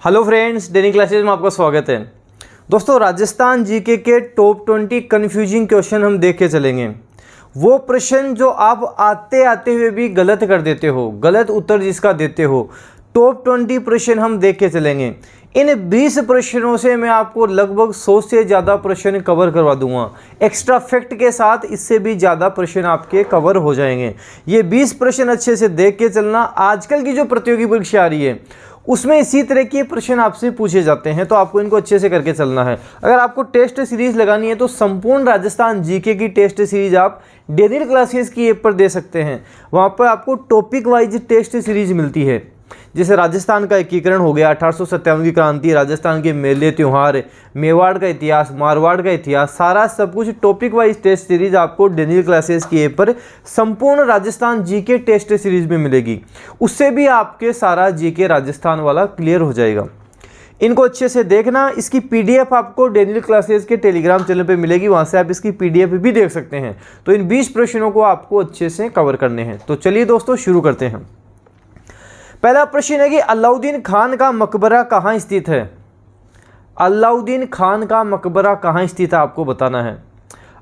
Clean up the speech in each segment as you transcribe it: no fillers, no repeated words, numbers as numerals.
Hello friends, daily classes में आपका स्वागत है। दोस्तों, राजस्थान जीके के टॉप 20 कन्फ्यूजिंग क्वेश्चन हम देख के चलेंगे। वो प्रश्न जो आप आते आते हुए भी गलत कर देते हो, गलत उत्तर जिसका देते हो, टॉप 20 प्रश्न हम देख के चलेंगे। इन 20 प्रश्नों से मैं आपको लगभग 100 से ज़्यादा प्रश्न कवर करवा दूंगा। एक्स्ट्रा फैक्ट के साथ इससे भी ज़्यादा प्रश्न आपके कवर हो जाएंगे। ये 20 प्रश्न अच्छे से देख के चलना। आजकल की जो प्रतियोगी परीक्षा आ रही है उसमें इसी तरह के प्रश्न आपसे पूछे जाते हैं, तो आपको इनको अच्छे से करके चलना है। अगर आपको टेस्ट सीरीज लगानी है तो संपूर्ण राजस्थान जीके की टेस्ट सीरीज आप डेली क्लासेस की ऐप पर दे सकते हैं। वहाँ पर आपको टॉपिक वाइज टेस्ट सीरीज मिलती है, जैसे राजस्थान का एकीकरण हो गया, 1857 की क्रांति, राजस्थान के मेले त्योहार, मेवाड़ का इतिहास, मारवाड़ का इतिहास, सारा सब कुछ टॉपिक वाइज टेस्ट सीरीज आपको डेली क्लासेस की ऐप पर संपूर्ण राजस्थान जीके टेस्ट सीरीज में मिलेगी। उससे भी आपके सारा जीके राजस्थान वाला क्लियर हो जाएगा। इनको अच्छे से देखना। इसकी पीडीएफ आपको डेली क्लासेस के टेलीग्राम चैनल पे मिलेगी, वहाँ से आप इसकी पीडीएफ भी देख सकते हैं। तो इन 20 प्रश्नों को आपको अच्छे से कवर करने हैं। तो चलिए दोस्तों, शुरू करते हैं। पहला प्रश्न है कि अलाउद्दीन खान का मकबरा कहाँ स्थित है। अलाउद्दीन खान का मकबरा कहाँ स्थित है, आपको बताना है।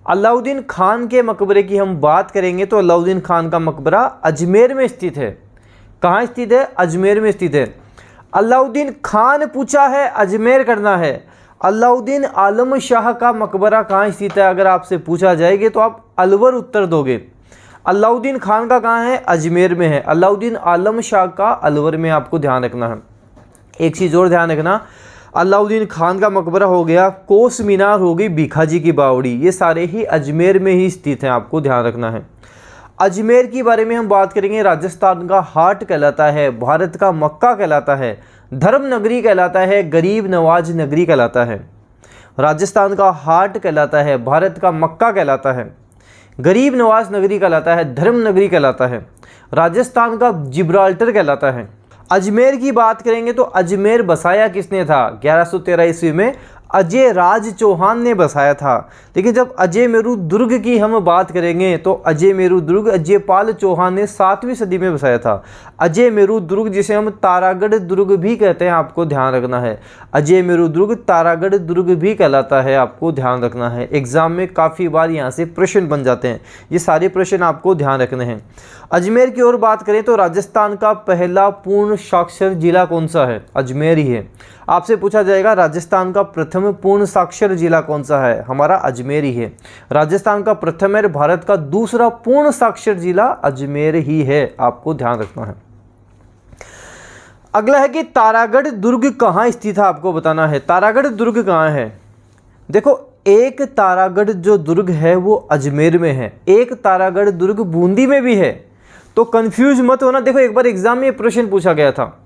अलाउद्दीन खान के मकबरे की हम बात करेंगे तो अलाउद्दीन खान का मकबरा अजमेर में स्थित है। कहाँ स्थित है? अजमेर में स्थित है। अलाउद्दीन खान पूछा है, अजमेर करना है। अलाउद्दीन आलम शाह का मकबरा कहाँ स्थित है, अगर आपसे पूछा जाएगा तो आप अलवर उत्तर दोगे। अलाउद्दीन खान का कहाँ है? अजमेर में है। अलाउद्दीन आलम शाह का अलवर में, आपको ध्यान रखना है। एक चीज़ और ध्यान रखना, अलाउद्दीन खान का मकबरा हो गया, कोस मीनार हो गई, भीखाजी की बावड़ी, ये सारे ही अजमेर में ही स्थित हैं, आपको ध्यान रखना है। अजमेर के बारे में हम बात करेंगे। राजस्थान का हाट कहलाता है, भारत का मक्का कहलाता है, धर्म नगरी कहलाता है, गरीब नवाज नगरी कहलाता है। राजस्थान का हाट कहलाता है, भारत का मक्का कहलाता है, गरीब नवाज नगरी कहलाता है, धर्म नगरी कहलाता है, राजस्थान का जिब्राल्टर कहलाता है। अजमेर की बात करेंगे तो अजमेर बसाया किसने था? 1113 ईस्वी में अजय राज चौहान ने बसाया था। लेकिन जब अजय मेरू दुर्ग की हम बात करेंगे तो अजय मेरू दुर्ग अजयपाल चौहान ने 7वीं सदी में बसाया था। अजय मेरू दुर्ग जिसे हम तारागढ़ दुर्ग भी कहते हैं, आपको ध्यान रखना है। अजय मेरू दुर्ग तारागढ़ दुर्ग भी कहलाता है, आपको ध्यान रखना है। एग्जाम में काफ़ी बार यहाँ से प्रश्न बन जाते हैं, ये सारे प्रश्न आपको ध्यान रखने हैं। अजमेर की ओर बात करें तो राजस्थान का पहला पूर्ण साक्षर जिला कौन सा है? अजमेर ही है। आपसे पूछा जाएगा राजस्थान का प्रथम पूर्ण साक्षर जिला कौन सा है? हमारा अजमेर ही है। राजस्थान का प्रथम है, भारत का दूसरा पूर्ण साक्षर जिला अजमेर ही है, आपको ध्यान रखना है। अगला है कि तारागढ़ दुर्ग कहाँ स्थित है, आपको बताना है। तारागढ़ दुर्ग कहाँ है? देखो, एक तारागढ़ जो दुर्ग है वो अजमेर में है, एक तारागढ़ दुर्ग बूंदी में भी है, तो कंफ्यूज मत होना। देखो, एक बार एग्जाम में प्रश्न पूछा गया था,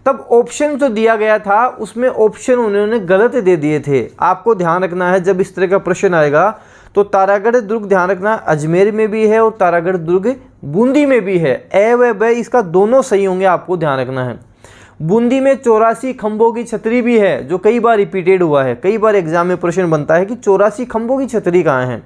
तब ऑप्शन जो दिया गया था उसमें ऑप्शन उन्होंने गलत दे दिए थे। आपको ध्यान रखना है, जब इस तरह का प्रश्न आएगा तो तारागढ़ दुर्ग ध्यान रखना अजमेर में भी है और तारागढ़ दुर्ग बूंदी में भी है। ए व ब इसका दोनों सही होंगे, आपको ध्यान रखना है। बूंदी में 84 खंभों की छतरी भी है, जो कई बार रिपीटेड हुआ है। कई बार एग्जाम में प्रश्न बनता है कि 84 खंभों की छतरी कहाँ है।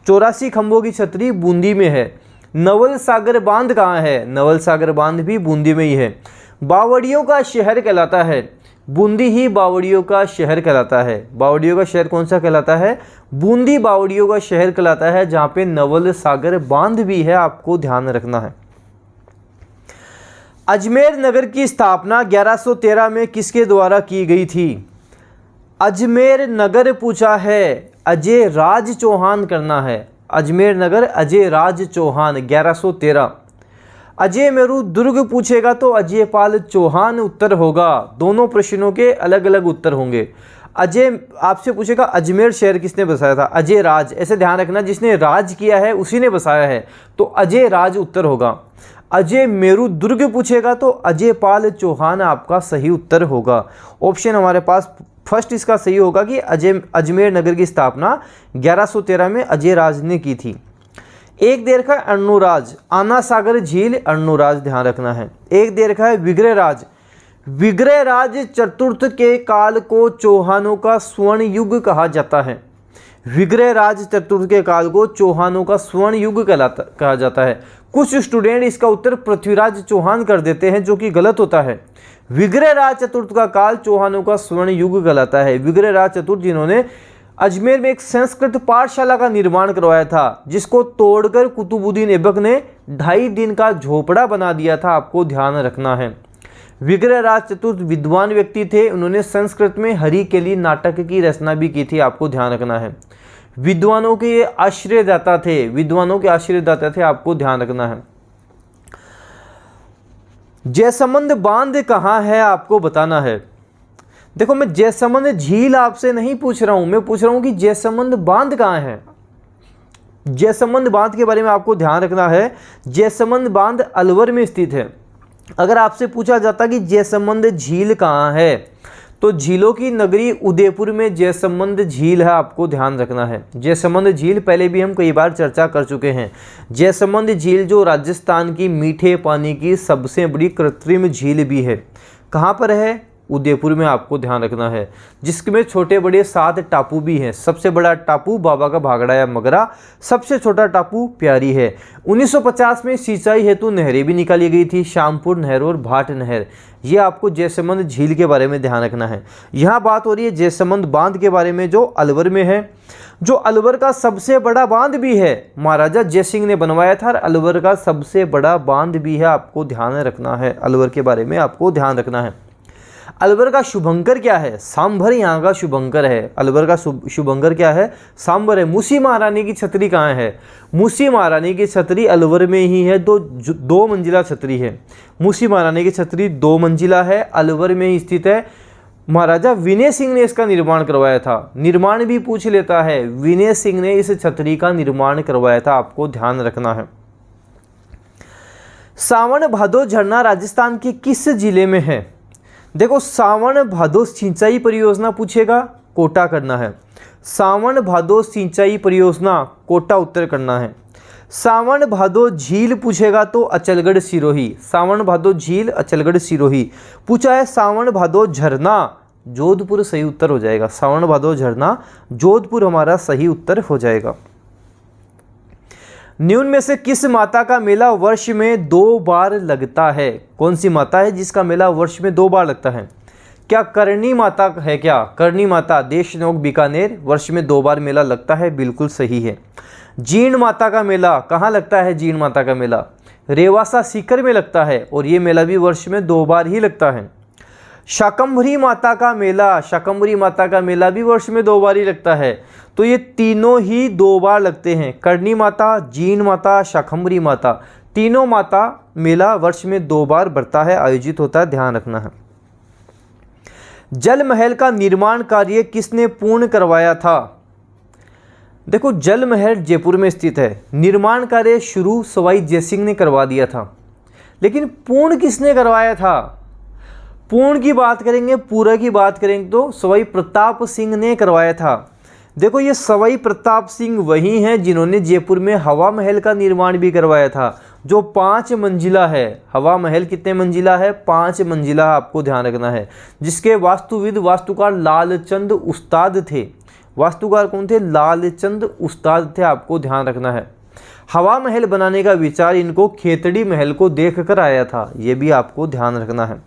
84 खंभों की छतरी बूंदी में है। नवल सागर बांध कहाँ है? नवल सागर बांध भी बूंदी में ही है। बावड़ियों का शहर कहलाता है, बूंदी ही बावड़ियों का शहर कहलाता है। बावड़ियों का शहर कौन सा कहलाता है? बूंदी बावड़ियों का शहर कहलाता है, जहाँ पे नवल सागर बांध भी है, आपको ध्यान रखना है। अजमेर नगर की स्थापना 1113 में किसके द्वारा की गई थी? अजमेर नगर पूछा है, अजय राज चौहान करना है। अजमेर नगर अजय राज चौहान 1113। अजय मेरू दुर्ग पूछेगा तो अजयपाल चौहान उत्तर होगा। दोनों प्रश्नों के अलग अलग उत्तर होंगे। अजय आपसे पूछेगा अजमेर शहर किसने बसाया था? अजय राज, ऐसे ध्यान रखना, जिसने राज किया है उसी ने बसाया है, तो अजय राज उत्तर होगा। अजय मेरू दुर्ग पूछेगा तो अजयपाल चौहान आपका सही उत्तर होगा। ऑप्शन हमारे पास फर्स्ट इसका सही होगा कि अजमेर नगर की स्थापना 1113 में अजय राज ने की थी। एक देर का अर्णुराज, आना सागर झील अर्णुराज ध्यान रखना है। एक देर का है विग्रहराज। विग्रहराज चतुर्थ के काल को चौहानों का स्वर्ण युग कहा जाता है। विग्रहराज चतुर्थ के काल को चौहानों का स्वर्ण युग कहा जाता है। कुछ स्टूडेंट इसका उत्तर पृथ्वीराज चौहान कर देते हैं, जो कि गलत होता है। विग्रहराज चतुर्थ का काल चौहानों का स्वर्ण युग कहलाता है। विग्रहराज चतुर्थ जिन्होंने अजमेर में एक संस्कृत पाठशाला का निर्माण करवाया था, जिसको तोड़कर कुतुबुद्दीन ऐबक ने 2.5 दिन का झोपड़ा बना दिया था, आपको ध्यान रखना है। विग्रहराज चतुर्थ विद्वान व्यक्ति थे, उन्होंने संस्कृत में हरि के लिए नाटक की रचना भी की थी, आपको ध्यान रखना है। विद्वानों के ये आश्रयदाता थे, विद्वानों के आश्रयदाता थे, आपको ध्यान रखना है। जयसमंद बांध कहाँ है, आपको बताना है। देखो, मैं जयसमंद झील आपसे नहीं पूछ रहा हूं, मैं पूछ रहा हूं कि जयसमंद बांध कहाँ है। जयसमंद बांध के बारे में आपको ध्यान रखना है। जयसमंद बांध अलवर में स्थित है। अगर आपसे पूछा जाता कि जयसमंद झील कहाँ है, तो झीलों की नगरी उदयपुर में जयसमंद झील है, आपको ध्यान रखना है। जयसमंद झील पहले भी हम कई बार चर्चा कर चुके हैं। जयसमंद झील जो राजस्थान की मीठे पानी की सबसे बड़ी कृत्रिम झील भी है, कहाँ पर है? उदयपुर में, आपको ध्यान रखना है। जिसमें छोटे बड़े 7 टापू भी हैं। सबसे बड़ा टापू बाबा का भागड़ा या मगरा, सबसे छोटा टापू प्यारी है। 1950 में सिंचाई हेतु नहरें भी निकाली गई थी, श्यामपुर नहर और भाट नहर। ये आपको जयसमंद झील के बारे में ध्यान रखना है। यहाँ बात हो रही है जयसमंद बांध के बारे में, जो अलवर में है, जो अलवर का सबसे बड़ा बांध भी है। महाराजा जयसिंह ने बनवाया था, और अलवर का सबसे बड़ा बांध भी है, आपको ध्यान रखना है। अलवर के बारे में आपको ध्यान रखना है। अलवर का शुभंकर क्या है? सांभर यहाँ का शुभंकर है। अलवर का शुभंकर क्या है? सांभर है। मूसी महारानी की छतरी कहाँ है? मूसी महारानी की छतरी अलवर में ही है, 2 मंजिला छतरी है। मूसी महारानी की छतरी 2 मंजिला है, अलवर में ही स्थित है। महाराजा विनय सिंह ने इसका निर्माण करवाया था। निर्माण भी पूछ लेता है, विनय सिंह ने इस छतरी का निर्माण करवाया था, आपको ध्यान रखना है। सावन भादो झरना राजस्थान के किस जिले में है? देखो, सावन भादो सिंचाई परियोजना पूछेगा, कोटा करना है। सावन भादो सिंचाई परियोजना कोटा उत्तर करना है। सावन भादो झील पूछेगा तो अचलगढ़ सिरोही। सावन भादो झील अचलगढ़ सिरोही पूछा है। सावन भादो झरना जोधपुर सही उत्तर हो जाएगा। सावन भादो झरना जोधपुर हमारा सही उत्तर हो जाएगा। निम्न में से किस माता का मेला वर्ष में 2 बार लगता है? कौन सी माता है जिसका मेला वर्ष में 2 बार लगता है? क्या करणी माता है? क्या करणी माता देशनोक बीकानेर, वर्ष में 2 बार मेला लगता है, बिल्कुल सही है। जीण माता का मेला कहाँ लगता है? जीण माता का मेला रेवासा सीकर में लगता है, और ये मेला भी वर्ष में 2 बार ही लगता है। शाकंभरी माता का मेला, शाकंभरी माता का मेला भी वर्ष में 2 बार ही लगता है। तो ये तीनों ही 2 बार लगते हैं। करणी माता, जीण माता, शाकंभरी माता, तीनों माता मेला वर्ष में 2 बार बढ़ता है, आयोजित होता है, ध्यान रखना है। जल महल का निर्माण कार्य किसने पूर्ण करवाया था? देखो, जल महल जयपुर में स्थित है। निर्माण कार्य शुरू सवाई जयसिंह ने करवा दिया था, लेकिन पूर्ण किसने करवाया था? पूर्ण की बात करेंगे, पूरा की बात करेंगे तो सवाई प्रताप सिंह ने करवाया था। देखो, ये सवाई प्रताप सिंह वही हैं जिन्होंने जयपुर में हवा महल का निर्माण भी करवाया था, जो 5 मंजिला है। हवा महल कितने मंजिला है? 5 मंजिला, आपको ध्यान रखना है। जिसके वास्तुविद वास्तुकार लालचंद उस्ताद थे। वास्तुकार कौन थे? लालचंद उस्ताद थे, आपको ध्यान रखना है। हवा महल बनाने का विचार इनको खेतड़ी महल को देखकर आया था, ये भी आपको ध्यान रखना है।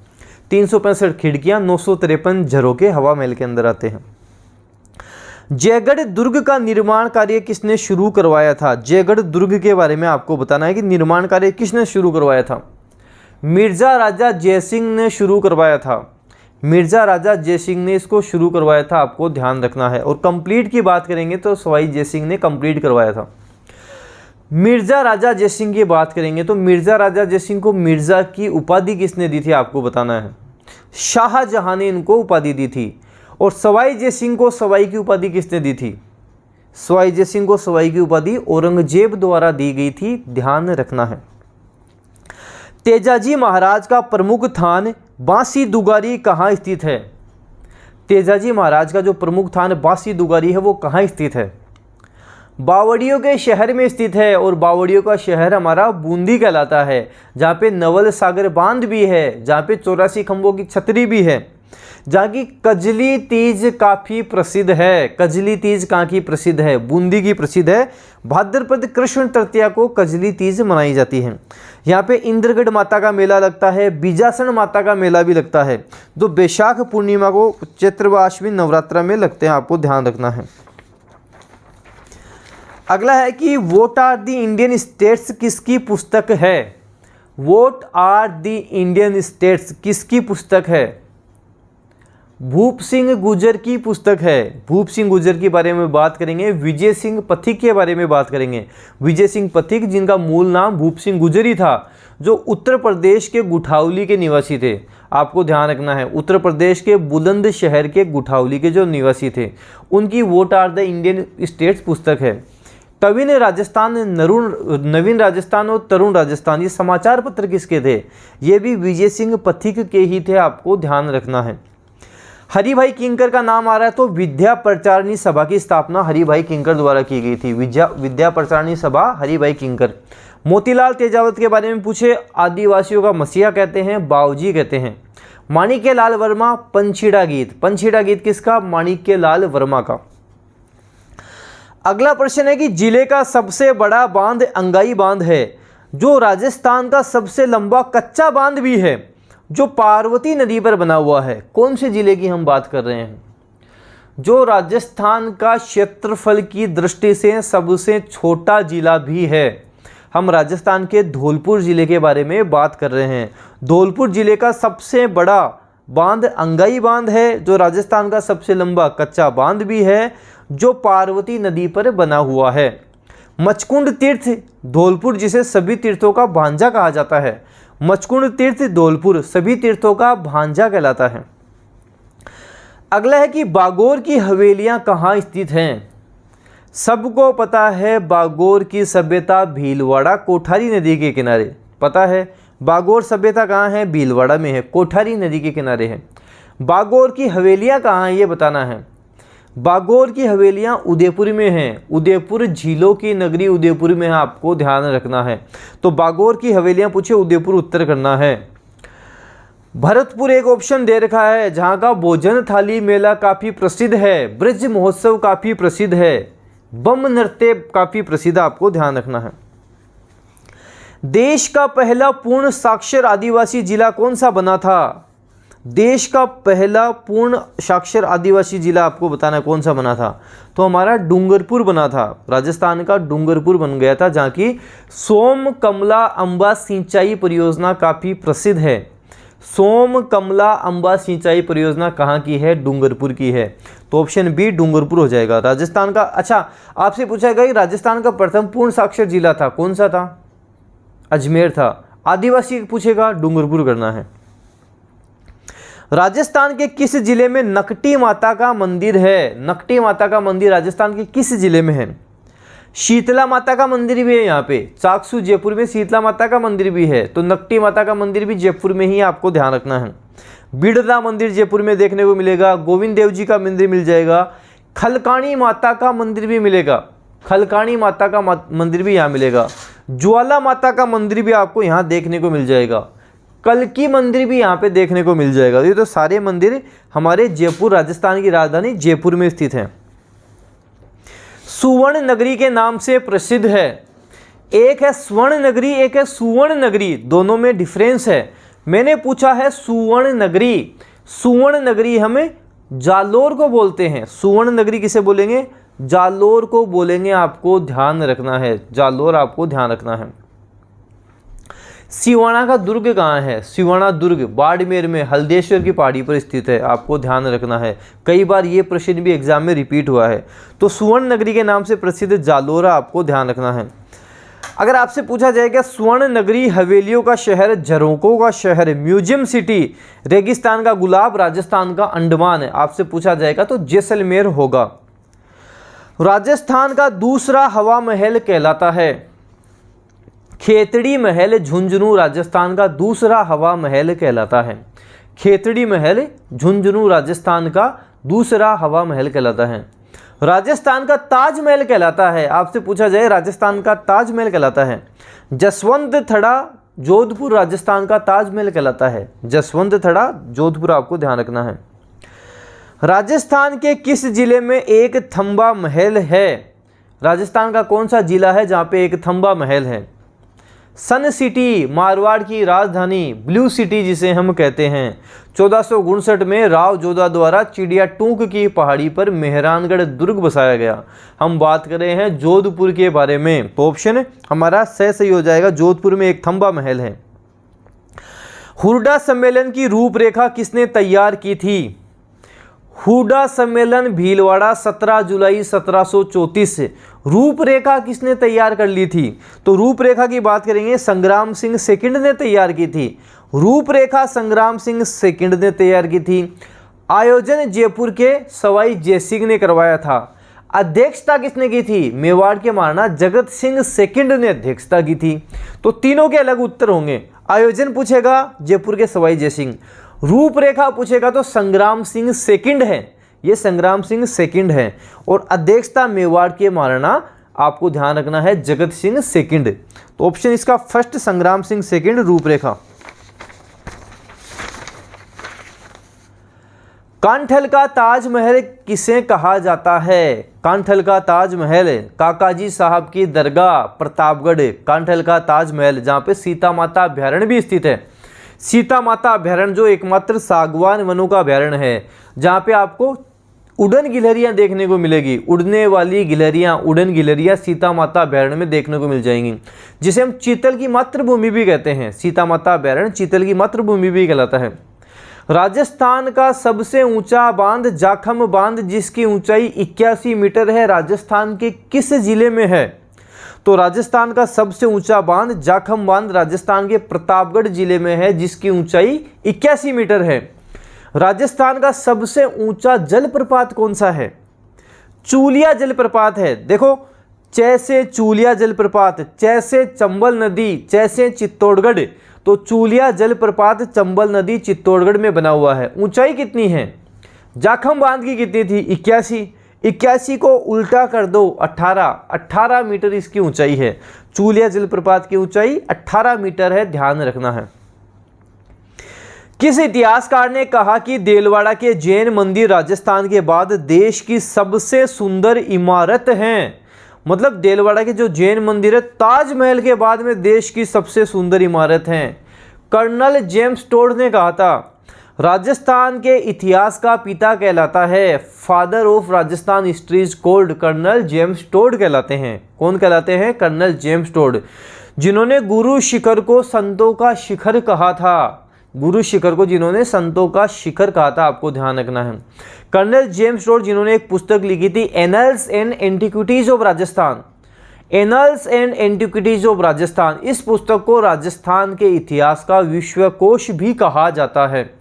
365 खिड़कियां, 953 झरोके हवा महल के अंदर आते हैं। जयगढ़ दुर्ग का निर्माण कार्य किसने शुरू करवाया था? जयगढ़ दुर्ग के बारे में आपको बताना है कि निर्माण कार्य किसने शुरू करवाया था। मिर्जा राजा जयसिंह ने शुरू करवाया था। मिर्जा राजा जयसिंह ने इसको शुरू करवाया था, आपको ध्यान रखना है। और कंप्लीट की बात करेंगे तो सवाई जयसिंह ने कंप्लीट करवाया था। मिर्जा राजा जयसिंह की बात करेंगे तो मिर्जा राजा जयसिंह को मिर्जा की उपाधि किसने दी थी, आपको बताना है। शाहजहां ने इनको उपाधि दी थी। और सवाई जयसिंह को सवाई की उपाधि किसने दी थी? सवाई जयसिंह को सवाई की उपाधि औरंगजेब द्वारा दी गई थी, ध्यान रखना है। तेजाजी महाराज का प्रमुख थान बांसी दुगारी कहाँ स्थित है? तेजाजी महाराज का जो प्रमुख थान बांसी दुगारी है वो कहाँ स्थित है? बावड़ियों के शहर में स्थित है। और बावड़ियों का शहर हमारा बूंदी कहलाता है, जहाँ पे नवल सागर बांध भी है, जहाँ पे 84 खंभों की छतरी भी है। जहाँ की कजली तीज काफ़ी प्रसिद्ध है। कजली तीज कहाँ की प्रसिद्ध है? बूंदी की प्रसिद्ध है। भाद्रपद कृष्ण तृतीया को कजली तीज मनाई जाती है। यहाँ पे इंद्रगढ़ माता का मेला लगता है, बीजासन माता का मेला भी लगता है, जो बैशाख पूर्णिमा को चैत्र व आश्विन नवरात्रा में लगते हैं, आपको ध्यान रखना है। अगला है कि what are the Indian states किसकी पुस्तक है? What are the Indian states किसकी पुस्तक है? भूप सिंह गुर्जर की पुस्तक है। भूप सिंह गुर्जर के बारे में बात करेंगे। विजय सिंह पथिक के बारे में बात करेंगे। विजय सिंह पथिक, जिनका मूल नाम भूप सिंह गुर्जर ही था, जो उत्तर प्रदेश के गुठावली के निवासी थे। आपको ध्यान रखना है, उत्तर प्रदेश के बुलंद शहर के गुठावली के जो निवासी थे, उनकी what are the Indian states पुस्तक है। तविन राजस्थान, नवीन राजस्थान और तरुण राजस्थान, ये समाचार पत्र किसके थे? ये भी विजय सिंह पथिक के ही थे, आपको ध्यान रखना है। हरिभाई किंकर का नाम आ रहा है, तो विद्या प्रचारिणी सभा की स्थापना हरिभाई किंकर द्वारा की गई थी। विद्या प्रचारिणी सभा हरिभाई किंकर। मोतीलाल तेजावत के बारे में पूछे, आदिवासियों का मसीहा कहते हैं, बाऊजी कहते हैं। माणिक्य लाल वर्मा, पंछीड़ा गीत। पंछीड़ा गीत किसका? माणिक्य लाल वर्मा का। अगला प्रश्न है कि जिले का सबसे बड़ा बांध अंगाई बांध है, जो राजस्थान का सबसे लंबा कच्चा बांध भी है, जो पार्वती नदी पर बना हुआ है। कौन से जिले की हम बात कर रहे हैं? जो राजस्थान का क्षेत्रफल की दृष्टि से सबसे छोटा जिला भी है। हम राजस्थान के धौलपुर जिले के बारे में बात कर रहे हैं। धौलपुर जिले का सबसे बड़ा बांध अंगाई बांध है, जो राजस्थान का सबसे लंबा कच्चा बांध भी है, जो पार्वती नदी पर बना हुआ है। मचकुंड तीर्थ धौलपुर, जिसे सभी तीर्थों का भांजा कहा जाता है। मचकुंड तीर्थ धौलपुर सभी तीर्थों का भांजा कहलाता है। अगला है कि बागोर की हवेलियां कहाँ स्थित हैं? सबको पता है बागोर की सभ्यता भीलवाड़ा कोठारी नदी के किनारे। पता है बागोर सभ्यता कहाँ है? भीलवाड़ा में है, कोठारी नदी के किनारे है। बागोर की हवेलियां कहाँ हैं ये बताना है। बागोर की हवेलियां उदयपुर में हैं। उदयपुर झीलों की नगरी उदयपुर में है, आपको ध्यान रखना है। तो बागोर की हवेलियां पूछे, उदयपुर उत्तर करना है। भरतपुर एक ऑप्शन दे रखा है, जहां का भोजन थाली मेला काफ़ी प्रसिद्ध है। ब्रज महोत्सव काफ़ी प्रसिद्ध है। बम नृत्य काफ़ी प्रसिद्ध, आपको ध्यान रखना है। देश का पहला पूर्ण साक्षर आदिवासी जिला कौन सा बना था? देश का पहला पूर्ण साक्षर आदिवासी जिला आपको बताना कौन सा बना था? तो हमारा डूंगरपुर बना था। राजस्थान का डूंगरपुर बन गया था, जहाँ की सोम कमला अम्बा सिंचाई परियोजना काफ़ी प्रसिद्ध है। सोम कमला अम्बा सिंचाई परियोजना कहाँ की है? डूंगरपुर की है। तो ऑप्शन बी डूंगरपुर हो जाएगा राजस्थान का। अच्छा, आपसे पूछा गया कि राजस्थान का प्रथम पूर्ण साक्षर जिला था, कौन सा था? अजमेर था। आदिवासी पूछेगा, डूंगरपुर करना है। राजस्थान के किस जिले में नकटी माता का मंदिर है? नकटी माता का मंदिर राजस्थान के किस जिले में है? शीतला माता का मंदिर भी है यहाँ पे। चाकसू जयपुर में शीतला माता का मंदिर भी है, तो नकटी माता का मंदिर भी जयपुर में ही आपको ध्यान रखना है। बिड़ला मंदिर जयपुर में देखने को मिलेगा। गोविंद देव जी का मंदिर मिल जाएगा। खलकाणी माता का मंदिर भी मिलेगा। खलकाणी माता का मंदिर भी यहाँ मिलेगा। ज्वाला माता का मंदिर भी आपको यहाँ देखने को मिल जाएगा। कल्की मंदिर भी यहाँ पे देखने को मिल जाएगा। ये तो सारे मंदिर हमारे जयपुर, राजस्थान की राजधानी जयपुर में स्थित हैं। सुवर्ण नगरी के नाम से प्रसिद्ध है। एक है स्वर्ण नगरी, एक है सुवर्ण नगरी, दोनों में डिफरेंस है। मैंने पूछा है सुवर्ण नगरी। सुवर्ण नगरी हमें जालोर को बोलते हैं। सुवर्ण नगरी किसे बोलेंगे? जालोर को बोलेंगे, आपको ध्यान रखना है। जालोर आपको ध्यान रखना है। सिवाना का दुर्ग कहाँ है? सिवाना दुर्ग बाड़मेर में हल्देश्वर की पहाड़ी पर स्थित है, आपको ध्यान रखना है। कई बार ये प्रश्न भी एग्जाम में रिपीट हुआ है। तो सुवर्ण नगरी के नाम से प्रसिद्ध जालोरा, आपको ध्यान रखना है। अगर आपसे पूछा जाएगा स्वर्ण नगरी हवेलियों का शहर, झरोकों का शहर, म्यूजियम सिटी, रेगिस्तान का गुलाब, राजस्थान का अंडमान है, आपसे पूछा जाएगा तो जैसलमेर होगा। राजस्थान का दूसरा हवा महल कहलाता है खेतड़ी महल। झुंझुनू राजस्थान का दूसरा हवा महल कहलाता है। खेतड़ी महल झुंझुनू राजस्थान का दूसरा हवा महल कहलाता है। राजस्थान का ताजमहल कहलाता है। आपसे पूछा जाए राजस्थान का ताजमहल कहलाता है। जसवंत थड़ा जोधपुर राजस्थान का ताजमहल कहलाता है। जसवंत थड़ा जोधपुर, आपको ध्यान रखना है। राजस्थान के किस जिले में एक थंबा महल है? राजस्थान का कौन सा जिला है जहाँ पे एक थंबा महल है? सन सिटी, मारवाड़ की राजधानी, ब्लू सिटी जिसे हम कहते हैं। 1459 में राव जोधा द्वारा चिड़िया टूंक की पहाड़ी पर मेहरानगढ़ दुर्ग बसाया गया। हम बात कर रहे हैं जोधपुर के बारे में, तो ऑप्शन हमारा सही हो जाएगा, जोधपुर में एक थंबा महल है। हुड्डा सम्मेलन की रूपरेखा किसने तैयार की थी? हुड्डा सम्मेलन भीलवाड़ा 17 जुलाई 1734। रूपरेखा किसने तैयार कर ली थी? तो रूपरेखा की बात करेंगे, संग्राम सिंह सेकंड ने तैयार की थी। रूपरेखा संग्राम सिंह सेकंड ने तैयार की थी। आयोजन जयपुर के सवाई जयसिंह ने करवाया था। अध्यक्षता किसने की थी? मेवाड़ के महाराणा जगत सिंह सेकंड ने अध्यक्षता की थी। तो तीनों के अलग उत्तर होंगे। आयोजन पूछेगा जयपुर के सवाई जयसिंह, रूपरेखा पूछेगा तो संग्राम सिंह सेकंड है, ये संग्राम सिंह सेकंड है, और अध्यक्षता मेवाड़ के महाराणा आपको ध्यान रखना है जगत सिंह सेकंड। तो ऑप्शन इसका फर्स्ट संग्राम सिंह सेकंड रूपरेखा। कांठल का ताजमहल किसे कहा जाता है? कांठल का ताजमहल काकाजी साहब की दरगाह प्रतापगढ़, कांठल का ताजमहल जहाँ पे सीता माता अभ्यारण्य भी स्थित है। सीता माता अभ्यारण्य जो एकमात्र सागवान वनों का अभ्यारण्य है, जहाँ पे आपको उड़न गिलहरियाँ देखने को मिलेगी। उड़ने वाली गिलहरियाँ, उड़न गिलहरियाँ सीता माता अभ्यारण्य में देखने को मिल जाएंगी, जिसे हम चीतल की मातृभूमि भी कहते हैं। सीता माता अभ्यारण्य चीतल की मातृभूमि भी कहलाता है। राजस्थान का सबसे ऊंचा बांध जाखम बांध, जिसकी ऊंचाई 81 मीटर है, राजस्थान के किस जिले में है? तो राजस्थान का सबसे ऊंचा बांध जाखम बांध राजस्थान के प्रतापगढ़ जिले में है, जिसकी ऊंचाई 81 मीटर है। राजस्थान का सबसे ऊंचा जलप्रपात कौन सा है? चूलिया जलप्रपात है। देखो, जैसे चूलिया जलप्रपात, जैसे चंबल नदी, जैसे चित्तौड़गढ़, तो चूलिया जलप्रपात चंबल नदी चित्तौड़गढ़ में बना हुआ है। ऊंचाई कितनी है? जाखम बांध की कितनी थी? 81। 81 को उल्टा कर दो 18 मीटर इसकी ऊंचाई है। चूलिया जलप्रपात की ऊंचाई 18 मीटर है, ध्यान रखना है। किस इतिहासकार ने कहा कि देलवाड़ा के जैन मंदिर राजस्थान के बाद देश की सबसे सुंदर इमारत हैं? मतलब देलवाड़ा के जो जैन मंदिर है ताजमहल के बाद में देश की सबसे सुंदर इमारत हैं। कर्नल जेम्स टोड ने कहा था। राजस्थान के इतिहास का पिता कहलाता है, father of Rajasthan history is called, colonel James Tod कहलाते हैं। कौन कहलाते हैं? कर्नल जेम्स टोड, जिन्होंने गुरु शिखर को संतों का शिखर कहा था। गुरु शिखर को जिन्होंने संतों का शिखर कहा था, आपको ध्यान रखना है। कर्नल जेम्स टोड जिन्होंने एक पुस्तक लिखी थी annuls and antiquities of Rajasthan, annuls and antiquities of Rajasthan. इस पुस्तक को राजस्थान के इतिहास का विश्वकोश भी कहा जाता है।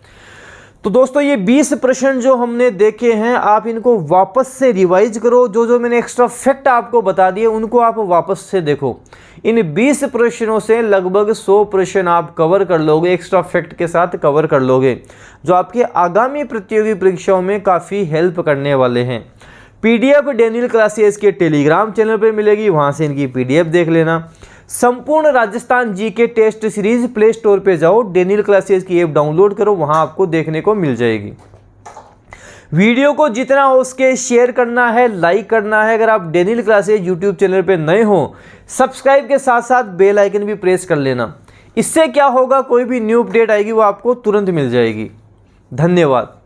तो दोस्तों, ये 20 प्रश्न जो हमने देखे हैं, आप इनको वापस से रिवाइज करो। जो मैंने एक्स्ट्रा फैक्ट आपको बता दिए उनको आप वापस से देखो। इन 20 प्रश्नों से लगभग 100 प्रश्न आप कवर कर लोगे, एक्स्ट्रा फैक्ट के साथ कवर कर लोगे, जो आपके आगामी प्रतियोगी परीक्षाओं में काफ़ी हेल्प करने वाले हैं। पीडीएफ डेनियल क्लासेस के टेलीग्राम चैनल पर मिलेगी, वहाँ से इनकी पीडीएफ देख लेना। संपूर्ण Rajasthan GK test series play store पे जाओ, डेनियल क्लासेस की ऐप डाउनलोड करो, वहां आपको देखने को मिल जाएगी। वीडियो को जितना हो उसके शेयर करना है, लाइक करना है। अगर आप डेनियल क्लासेस यूट्यूब चैनल पे नए हो, सब्सक्राइब के साथ साथ बेल आइकन भी प्रेस कर लेना। इससे क्या होगा, कोई भी न्यू अपडेट आएगी वो आपको तुरंत मिल जाएगी। धन्यवाद।